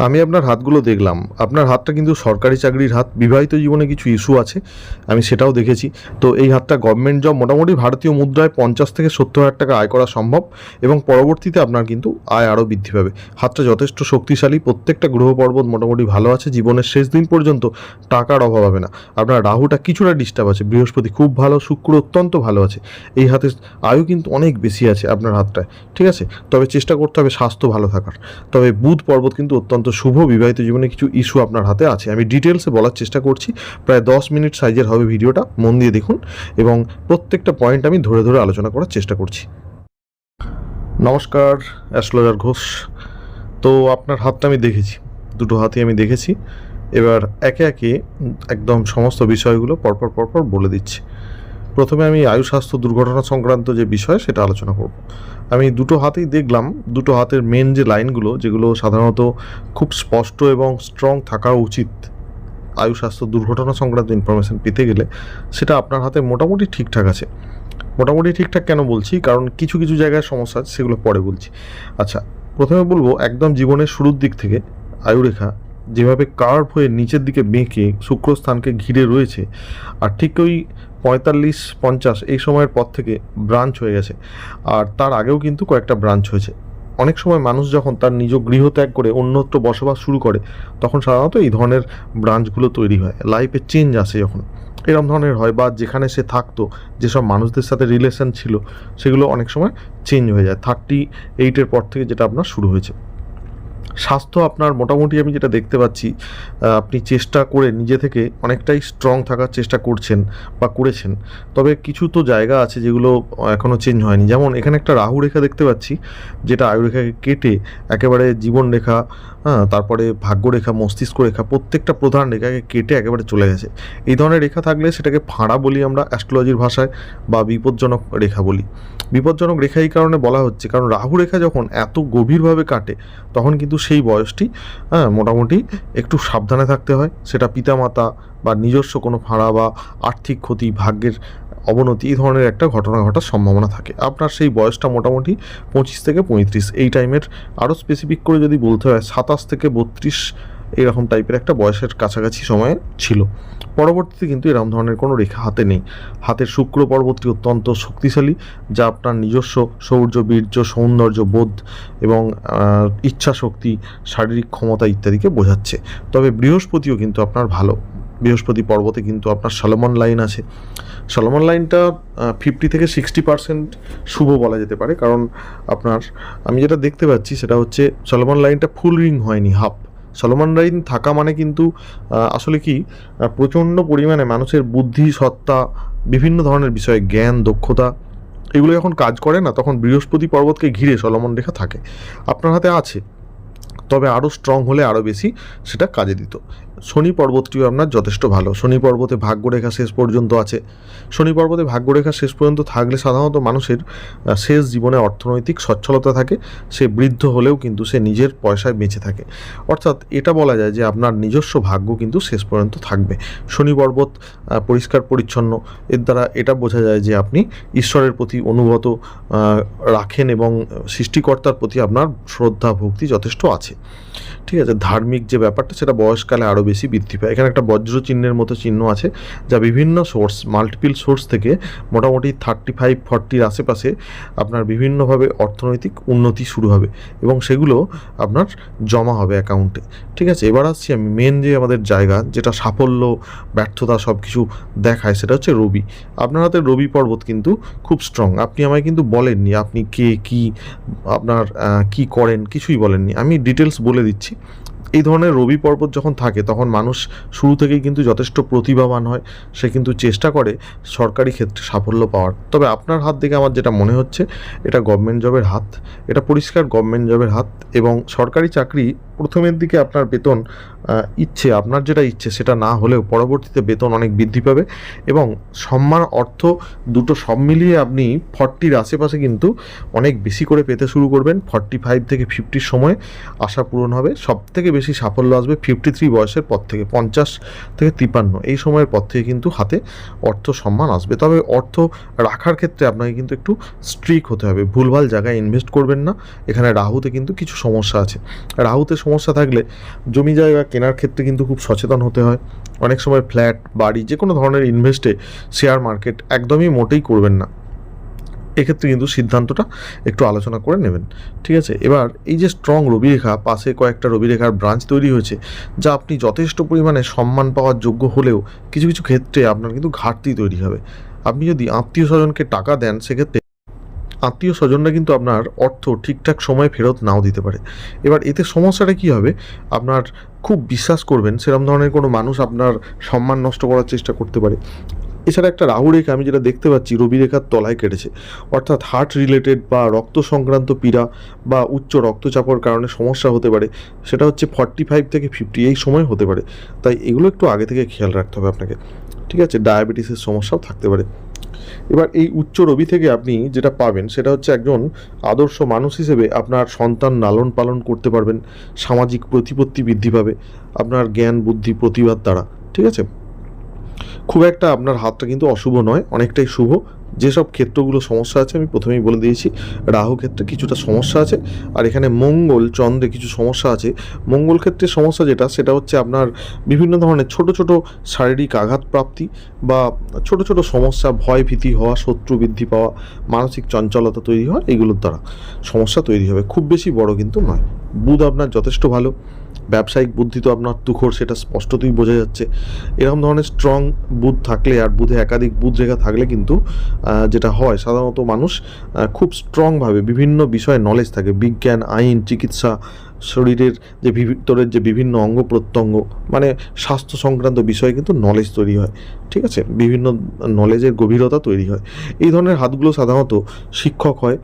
আমি আপনার হাতগুলো দেখলাম। আপনার হাতটা কিন্তু সরকারি চাকরির হাত। বিবাহিত জীবনে কিছু ইস্যু আছে, আমি সেটাও দেখেছি। তো এই হাতটা গভর্নমেন্ট জব, মোটামুটি ভারতীয় মুদ্রায় 50 থেকে 70 হাজার টাকা আয় করা সম্ভব এবং পরবর্তীতে আপনার কিন্তু আয় আরও বৃদ্ধি পাবে। হাতটা যথেষ্ট শক্তিশালী, প্রত্যেকটা গ্রহ পর্বত মোটামুটি ভালো আছে। জীবনের শেষ দিন পর্যন্ত টাকার অভাব হবে না। আপনার রাহুটা কিছুটা ডিস্টার্ব আছে, বৃহস্পতি খুব ভালো, শুক্র অত্যন্ত ভালো আছে। এই হাতের আয়ু কিন্তু অনেক বেশি আছে আপনার হাতটায়, ঠিক আছে? তবে চেষ্টা করতে হবে স্বাস্থ্য ভালো থাকার। তবে বুধ পর্বত কিন্তু অত্যন্ত শুভ। বিবাহিত জীবনে কিছু ইস্যু আপনার হাতে আছে, আমি ডিটেলসে বলার চেষ্টা করছি। প্রায় 10 মিনিট সাইজের হবে ভিডিওটা, মন দিয়ে দেখুন এবং প্রত্যেকটা পয়েন্ট আমি ধরে ধরে আলোচনা করার চেষ্টা করছি। নমস্কার, অ্যাস্ট্রোলজার ঘোষ। তো আপনার হাতটা আমি দেখেছি, দুটো হাতই আমি দেখেছি। এবার একে একে একদম সমস্ত বিষয়গুলো পরপর বলে দিচ্ছি। প্রথমে আমি আয়ু স্বাস্থ্য দুর্ঘটনা সংক্রান্ত যে বিষয় সেটা আলোচনা করব। আমি দুটো হাতেই দেখলাম, দুটো হাতের মেন যে লাইনগুলো, যেগুলো সাধারণত খুব স্পষ্ট এবং স্ট্রং থাকা উচিত আয়ু স্বাস্থ্য দুর্ঘটনা সংক্রান্ত ইনফরমেশান পেতে গেলে, সেটা আপনার হাতে মোটামুটি ঠিকঠাক আছে। মোটামুটি ঠিকঠাক কেন বলছি, কারণ কিছু কিছু জায়গায় সমস্যা আছে, সেগুলো পরে বলছি। আচ্ছা, প্রথমে বলবো একদম জীবনের শুরুর দিক থেকে আয়ুরেখা যেভাবে কার্ভ হয়ে নিচের দিকে বেঁকে শুক্রস্থানকে ঘিরে রয়েছে, আর ঠিক ওই 45-50 এই সময়ের পর থেকে ব্রাঞ্চ হয়ে গেছে। আর তার আগেও কিন্তু কয়েকটা ব্রাঞ্চ হয়েছে। অনেক সময় মানুষ যখন তার নিজ গৃহ ত্যাগ করে অন্যত্র বসবাস শুরু করে, তখন সাধারণত এই ধরনের ব্রাঞ্চগুলো তৈরি হয়। লাইফে চেঞ্জ আসে যখন, এরকম ধরনের হয়, বা যেখানে সে থাকতো, যেসব মানুষদের সাথে রিলেশন ছিল, সেগুলো অনেক সময় চেঞ্জ হয়ে যায়। 38-এর পর থেকে যেটা আপনার শুরু হয়েছে। স্বাস্থ্য আপনার মোটামুটি আমি যেটা দেখতে পাচ্ছি, আপনি চেষ্টা করে নিজে থেকে অনেকটাই স্ট্রং থাকার চেষ্টা করছেন বা করেছেন। তবে কিছু তো জায়গা আছে যেগুলো এখনও চেঞ্জ হয়নি। যেমন এখানে একটা রাহু রেখা দেখতে পাচ্ছি, যেটা আয়ুরেখাকে কেটে একেবারে জীবন রেখা, তারপরে ভাগ্যরেখা, মস্তিষ্ক রেখা, প্রত্যেকটা প্রধান রেখাকে কেটে একেবারে চলে গেছে। এই ধরনের রেখা থাকলে সেটাকে ফাঁড়া বলি আমরা অ্যাস্ট্রোলজির ভাষায়, বা বিপজ্জনক রেখা বলি। বিপজ্জনক রেখা এই কারণে বলা হচ্ছে, কারণ রাহু রেখা যখন এত গভীরভাবে কাটে, তখন কিন্তু সেই বয়সটি মোটামুটি একটু সাবধানে থাকতে হয়। সেটা পিতামাতা বা নিজস্ব কোনো ফাঁড়া বা আর্থিক ক্ষতি, ভাগ্যের অবনতি, এই ধরনের একটা ঘটনা ঘটার সম্ভাবনা থাকে। আপনার সেই বয়সটা মোটামুটি 25 থেকে 35, এই টাইমের। আরও স্পেসিফিক করে যদি বলতে হয় 27 থেকে 32 এরকম টাইপের একটা বয়সের কাছাকাছি সময়ে ছিল। পরবর্তীতে কিন্তু এরকম ধরনের কোনো রেখা হাতে নেই। হাতের শুক্র পর্বতটি অত্যন্ত শক্তিশালী, যা আপনার নিজস্ব শৌর্য, বীর্য, সৌন্দর্য বোধ এবং ইচ্ছা শক্তি, শারীরিক ক্ষমতা ইত্যাদিকে বোঝাচ্ছে। তবে বৃহস্পতিও কিন্তু আপনার ভালো। বৃহস্পতি পর্বতে কিন্তু আপনার সলোমন লাইন আছে। সলোমন লাইনটা 50 থেকে 60% শুভ বলা যেতে পারে, কারণ আপনার আমি যেটা দেখতে পাচ্ছি সেটা হচ্ছে সলোমন লাইনটা ফুল রিং হয়নি, হাফ। সলোমন লাইন থাকা মানে কিন্তু আসলে কি, প্রচণ্ড পরিমাণে মানুষের বুদ্ধি, সত্তা, বিভিন্ন ধরনের বিষয়ে জ্ঞান, দক্ষতা, এগুলো যখন কাজ করে না, তখন বৃহস্পতি পর্বতকে ঘিরে সলোমন রেখা থাকে। আপনার হাতে আছে, তবে আরও স্ট্রং হলে আরও বেশি সেটা কাজে দিত। শনি পর্বতটিও আপনার যথেষ্ট ভালো। শনি পর্বতে ভাগ্যরেখা শেষ পর্যন্ত আছে। শনি পর্বতে ভাগ্যরেখা শেষ পর্যন্ত থাকলে সাধারণত মানুষের শেষ জীবনে অর্থনৈতিক সচ্ছলতা থাকে। সে বৃদ্ধ হলেও কিন্তু সে নিজের পয়সায় বেঁচে থাকে। অর্থাৎ এটা বলা যায় যে আপনার নিজস্ব ভাগ্য কিন্তু শেষ পর্যন্ত থাকবে। শনি পর্বত পরিষ্কার পরিচ্ছন্ন, এর দ্বারা এটা বোঝা যায় যে আপনি ঈশ্বরের প্রতি অনুগত রাখেন এবং সৃষ্টিকর্তার প্রতি আপনার শ্রদ্ধা ভক্তি যথেষ্ট আছে। ঠিক আছে, ধার্মিক যে ব্যাপারটা সেটা বয়সকালে আরও বেশি বৃদ্ধি পায়। এখানে একটা বজ্র চিহ্নের মতো চিহ্ন আছে, যা বিভিন্ন সোর্স, মাল্টিপল সোর্স থেকে মোটামুটি 35-40 আশেপাশে আপনার বিভিন্নভাবে অর্থনৈতিক উন্নতি শুরু হবে এবং সেগুলো আপনার জমা হবে অ্যাকাউন্টে। ঠিক আছে, এবার আসছি আমি মেন যে আমাদের জায়গা, যেটা সাফল্য, ব্যর্থতা সব কিছু দেখায়, সেটা হচ্ছে রবি। আপনার হাতে রবি পর্বত কিন্তু খুব স্ট্রং। আপনি আমায় কিন্তু বলেননি আপনি কে, কি আপনার কি করেন, কিছুই বলেননি। আমি ডিটেলস বলে দিচ্ছি। এই ধরনের রবি পর্বত যখন থাকে, তখন মানুষ শুরু থেকেই কিন্তু যথেষ্ট প্রতিভাবান হয়। সে কিন্তু চেষ্টা করে সরকারি ক্ষেত্রে সাফল্য পাওয়ার। তবে আপনার হাত দেখে আমার যেটা মনে হচ্ছে, এটা গভর্নমেন্ট জবের হাত। এটা পরিষ্কার গভর্নমেন্ট জবের হাত। এবং সরকারি চাকরি প্রথমের দিকে আপনার বেতন আপনার যেটা ইচ্ছে সেটা না হলেও পরবর্তীতে বেতন অনেক বৃদ্ধি পাবে এবং সম্মান, অর্থ দুটো সব মিলিয়ে আপনি 40-র আশেপাশে কিন্তু অনেক বেশি করে পেতে শুরু করবেন। 45 থেকে 50 সময় আশা পূরণ হবে। সব থেকে বেশি সাফল্য আসবে 53 বয়সের পর থেকে, 50 থেকে 53 এই সময়ের পর থেকে কিন্তু হাতে অর্থ সম্মান আসবে। তবে অর্থ রাখার ক্ষেত্রে আপনাকে কিন্তু একটু স্ট্রিক হতে হবে। ভুলভাল জায়গায় ইনভেস্ট করবেন না। এখানে রাহুতে কিন্তু কিছু সমস্যা আছে। রাহুতে সমস্যা থাকলে জমি জায়গা কেনার ক্ষেত্রে কিন্তু খুব সচেতন হতে হয়। অনেক সময় ফ্ল্যাট, বাড়ি, যে কোনো ধরনের ইনভেস্টে শেয়ার মার্কেট একদমই মোটেই করবেন না। এক্ষেত্রে কিন্তু সিদ্ধান্তটা একটু আলোচনা করে নেবেন, ঠিক আছে? এবার এই যে স্ট্রং রবিরেখা, পাশে কয়েকটা রবিরেখার ব্রাঞ্চ তৈরি হয়েছে, যা আপনি যথেষ্ট পরিমাণে সম্মান পাওয়ার যোগ্য হলেও কিছু কিছু ক্ষেত্রে আপনার কিন্তু ঘাটতি তৈরি হবে। আপনি যদি আত্মীয় স্বজনকে টাকা দেন, সেক্ষেত্রে আত্মীয় স্বজনরা কিন্তু আপনার অর্থ ঠিকঠাক সময়ে ফেরত নাও দিতে পারে। এবার এতে সমস্যাটা কী হবে, আপনার খুব বিশ্বাস করবেন সেরকম ধরনের কোনো মানুষ আপনার সম্মান নষ্ট করার চেষ্টা করতে পারে। এছাড়া একটা রাহু রেখা আমি যেটা দেখতে পাচ্ছি রবি রেখার তলায় কেটেছে, অর্থাৎ হার্ট রিলেটেড বা রক্ত সংক্রান্ত পীড়া বা উচ্চ রক্তচাপের কারণে সমস্যা হতে পারে। সেটা হচ্ছে 45 থেকে 50 এই সময় হতে পারে। তাই এগুলো একটু আগে থেকে খেয়াল রাখতে হবে আপনাকে, ঠিক আছে? ডায়াবেটিসের সমস্যাও থাকতে পারে। এবার এই উচ্চ রবি থেকে আপনি যেটা পাবেন সেটা হচ্ছে একজন আদর্শ মানুষ হিসেবে আপনার সন্তান লালন পালন করতে পারবেন, সামাজিক প্রতিপত্তি বৃদ্ধি পাবে আপনার জ্ঞান, বুদ্ধি, প্রতিভার দ্বারা, ঠিক আছে? খুব একটা আপনার হাতটা কিন্তু অশুভ নয়, অনেকটাই শুভ। যেসব ক্ষেত্রগুলো সমস্যা আছে আমি প্রথমেই বলে দিয়েছি। রাহু ক্ষেত্রে কিছুটা সমস্যা আছে, আর এখানে মঙ্গল, চন্দ্রে কিছু সমস্যা আছে। মঙ্গল ক্ষেত্রে সমস্যা যেটা, সেটা হচ্ছে আপনার বিভিন্ন ধরনের ছোট ছোট শারীরিক আঘাত প্রাপ্তি বা ছোট ছোট সমস্যা, ভয় ভীতি হওয়া, শত্রু বৃদ্ধি পাওয়া, মানসিক চঞ্চলতা তৈরি হওয়া, এইগুলোর দ্বারা সমস্যা তৈরি হবে। খুব বেশি বড় কিন্তু নয়। বুধ আপনার যথেষ্ট ভালো, ব্যবসায়িক বুদ্ধি তো আপনার তুখর, সেটা স্পষ্টতই বোঝা যাচ্ছে। এরকম ধরনের স্ট্রং বুধ থাকলে, আর বুধে একাধিক বুধ রেখা থাকলে কিন্তু যেটা হয়, সাধারণত মানুষ খুব স্ট্রংভাবে বিভিন্ন বিষয়ে নলেজ থাকে, বিজ্ঞান, আইন, চিকিৎসা, শরীরের যে ভিতরের যে বিভিন্ন অঙ্গ প্রত্যঙ্গ, মানে স্বাস্থ্য সংক্রান্ত বিষয়ে কিন্তু নলেজ তৈরি হয়, ঠিক আছে? বিভিন্ন নলেজের গভীরতা তৈরি হয়। এই ধরনের হাতগুলো সাধারণত শিক্ষক হয়,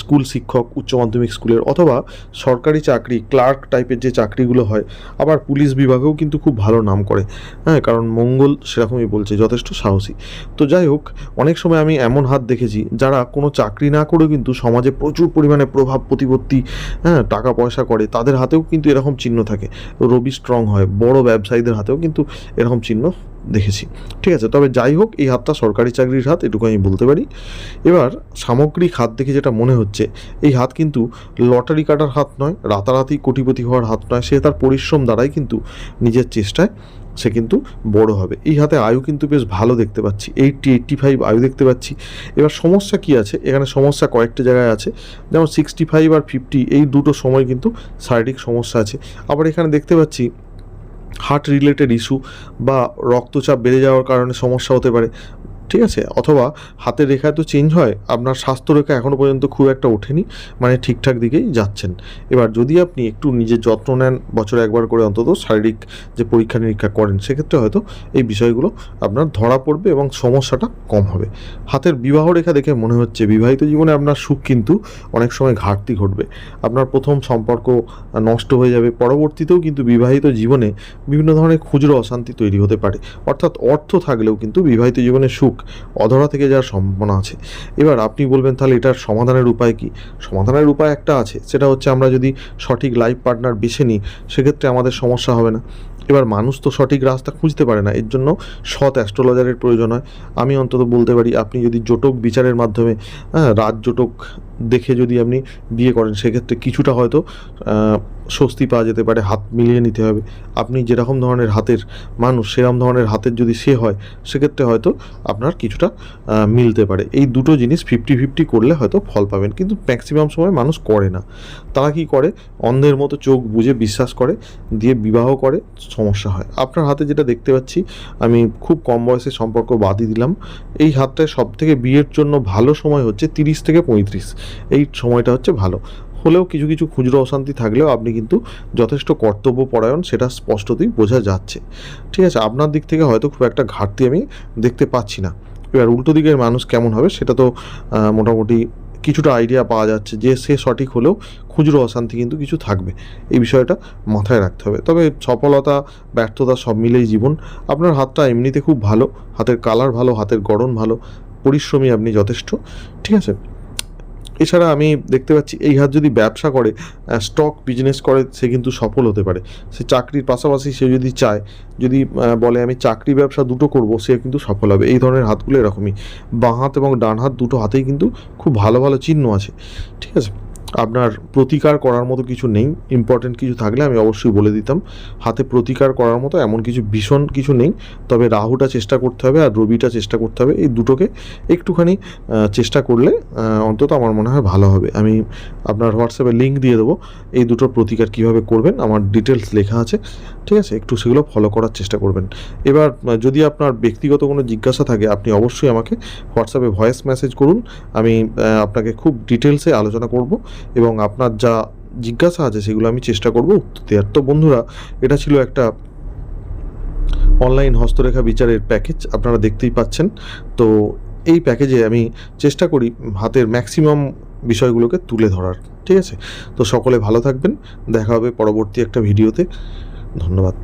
স্কুল শিক্ষক, উচ্চ মাধ্যমিক স্কুলের, অথবা সরকারি চাকরি, ক্লার্ক টাইপের যে চাকরিগুলো হয়। আবার পুলিশ বিভাগেও কিন্তু খুব ভালো নাম করে, হ্যাঁ, কারণ মঙ্গল সেরকমই বলছে, যথেষ্ট সাহসী। তো যাই হোক, অনেক সময় আমি এমন হাত দেখেছি যারা কোনো চাকরি না করেও কিন্তু সমাজে প্রচুর পরিমাণে প্রভাব প্রতিপত্তি, হ্যাঁ, টাকা পয়সা করে, তাদের হাতেও কিন্তু এরকম চিহ্ন থাকে। রবি স্ট্রং হয়, বড় ব্যবসায়ীদের হাতেও কিন্তু এরকম চিহ্ন দেখেছি, ঠিক আছে? তবে যাই হোক, এই হাতটা সরকারি চাকরির হাত, এটুকু আমি বলতে পারি। এবার সামগ্রিক হাত দেখে যেটা মনে হচ্ছে, এই হাত কিন্তু লটারি কাটার হাত নয়, রাতারাতি কোটিপতি হওয়ার হাত নয়। সে তার পরিশ্রম দ্বারাই কিন্তু নিজের চেষ্টায় সে কিন্তু বড় হবে। এই হাতে আয়ু কিন্তু বেশ ভালো দেখতে পাচ্ছি, 85 আয়ু দেখতে পাচ্ছি। এবার সমস্যা কি আছে, এখানে সমস্যা কয়েকটা জায়গায় আছে, যেমন 65 আর 50 এই দুটো সময় কিন্তু শারীরিক সমস্যা আছে। আবার এখানে দেখতে পাচ্ছি হার্ট রিলেটেড ইস্যু বা রক্তচাপ বেড়ে যাওয়ার কারণে সমস্যা হতে পারে, ঠিক আছে? অথবা হাতের রেখা তো চেঞ্জ হয়, আপনার স্বাস্থ্য রেখা এখনও পর্যন্ত খুব একটা ওঠেনি, মানে ঠিকঠাক দিকেই যাচ্ছেন। এবার যদি আপনি একটু নিজের যত্ন নেন, বছরে একবার করে অন্তত শারীরিক যে পরীক্ষা নিরীক্ষা করেন, সেক্ষেত্রে হয়তো এই বিষয়গুলো আপনার ধরা পড়বে এবং সমস্যাটা কম হবে। হাতের বিবাহ রেখা দেখে মনে হচ্ছে বিবাহিত জীবনে আপনার সুখ কিন্তু অনেক সময় ঘাটতি ঘটবে। আপনার প্রথম সম্পর্ক নষ্ট হয়ে যাবে, পরবর্তীতেও কিন্তু বিবাহিত জীবনে বিভিন্ন ধরনের খুচরো অশান্তি তৈরি হতে পারে। অর্থাৎ অর্থ থাকলেও কিন্তু বিবাহিত জীবনে সুখ অধরা থেকে যাওয়ার সম্ভাবনা আছে। এবার আপনি বলবেন তাহলে এটার সমাধানের উপায় কি? সমাধানের উপায় একটা আছে, সেটা হচ্ছে আমরা যদি সঠিক লাইফ পার্টনার বেছে নিই, সেক্ষেত্রে আমাদের সমস্যা হবে না। এবার মানুষ তো সঠিক রাস্তা খুঁজতে পারে না, এর জন্য সৎ অ্যাস্ট্রোলজারের প্রয়োজন হয়। আমি অন্তত বলতে পারি, আপনি যদি জোটক বিচারের মাধ্যমে, হ্যাঁ, রাজ জোটক দেখে যদি আপনি বিয়ে করেন, সেক্ষেত্রে কিছুটা হয়তো স্বস্তি পাওয়া যেতে পারে। হাত মিলিয়ে নিতে হবে, আপনি যেরকম ধরনের হাতের মানুষ, সেরকম ধরনের হাতের যদি সে হয়, সেক্ষেত্রে হয়তো আপনার কিছুটা মিলতে পারে। এই দুটো জিনিস 50-50 করলে হয়তো ফল পাবেন, কিন্তু ম্যাক্সিমাম সময় মানুষ করে না। তারা কি করে, অন্ধের মতো চোখ বুজে বিশ্বাস করে, দিয়ে বিবাহ করে, সমস্যা হয়। আপনার হাতে যেটা দেখতে পাচ্ছি, আমি খুব কম বয়সে সম্পর্ক বাদই দিলাম। এই হাতটায় সবথেকে বিয়ের জন্য ভালো সময় হচ্ছে 30 থেকে 35, এই সময়টা হচ্ছে ভালো। হলেও কিছু কিছু খুচরো অশান্তি থাকলেও আপনি কিন্তু যথেষ্ট কর্তব্যপরায়ণ, সেটা স্পষ্টতই বোঝা যাচ্ছে, ঠিক আছে? আপনার দিক থেকে হয়তো খুব একটা ঘাটতি আমি দেখতে পাচ্ছি না। এবার উল্টো দিকের মানুষ কেমন হবে, সেটা তো মোটামুটি কিছুটা আইডিয়া পাওয়া যাচ্ছে, যে সে সঠিক হলেও খুচরো অশান্তি কিন্তু কিছু থাকবে। এই বিষয়টা মাথায় রাখতে হবে। তবে সফলতা, ব্যর্থতা সব মিলেই জীবন। আপনার হাতটা এমনিতে খুব ভালো, হাতের কালার ভালো, হাতের গড়ন ভালো, পরিশ্রমী আপনি যথেষ্ট, ঠিক আছে? এছাড়া আমি দেখতে পাচ্ছি এই হাত যদি ব্যবসা করে, স্টক বিজনেস করে, সে কিন্তু সফল হতে পারে। সে চাকরির পাশাপাশি সে যদি চায়, যদি বলে আমি চাকরি ব্যবসা দুটো করব, সে কিন্তু সফল হবে। এই ধরনের হাতগুলো এরকমই। বাঁ হাত এবং ডান হাত দুটো হাতেই কিন্তু খুব ভালো ভালো চিহ্ন আছে, ঠিক আছে? আপনার প্রতিকার করার মতো কিছু নেই। ইম্পর্টেন্ট কিছু থাকলে আমি অবশ্যই বলে দিতাম। হাতে প্রতিকার করার মতো এমন কিছু ভীষণ কিছু নেই। তবে রাহুটা চেষ্টা করতে হবে আর রবিটা চেষ্টা করতে হবে। এই দুটোকে একটুখানি চেষ্টা করলে অন্তত আমার মনে হয় ভালো হবে। আমি আপনার হোয়াটসঅ্যাপে লিঙ্ক দিয়ে দেবো। এই দুটোর প্রতিকার কীভাবে করবেন আমার ডিটেলস লেখা আছে, ঠিক আছে? একটু সেগুলো ফলো করার চেষ্টা করবেন। এবার যদি আপনার ব্যক্তিগত কোনো জিজ্ঞাসা থাকে আপনি অবশ্যই আমাকে হোয়াটসঅ্যাপে ভয়েস মেসেজ করুন। আমি আপনাকে খুব ডিটেলসে আলোচনা করব এবং আপনার যা জিজ্ঞাসা আছে সেগুলো আমি চেষ্টা করব উত্তর দেওয়ার। তো বন্ধুরা, এটা ছিল একটা অনলাইন হস্তরেখা বিচারের প্যাকেজ, আপনারা দেখতেই পাচ্ছেন। তো এই প্যাকেজে আমি চেষ্টা করি হাতের ম্যাক্সিমাম বিষয়গুলোকে তুলে ধরার, ঠিক আছে? তো সকলে ভালো থাকবেন, দেখা হবে পরবর্তী একটা ভিডিওতে। ধন্যবাদ।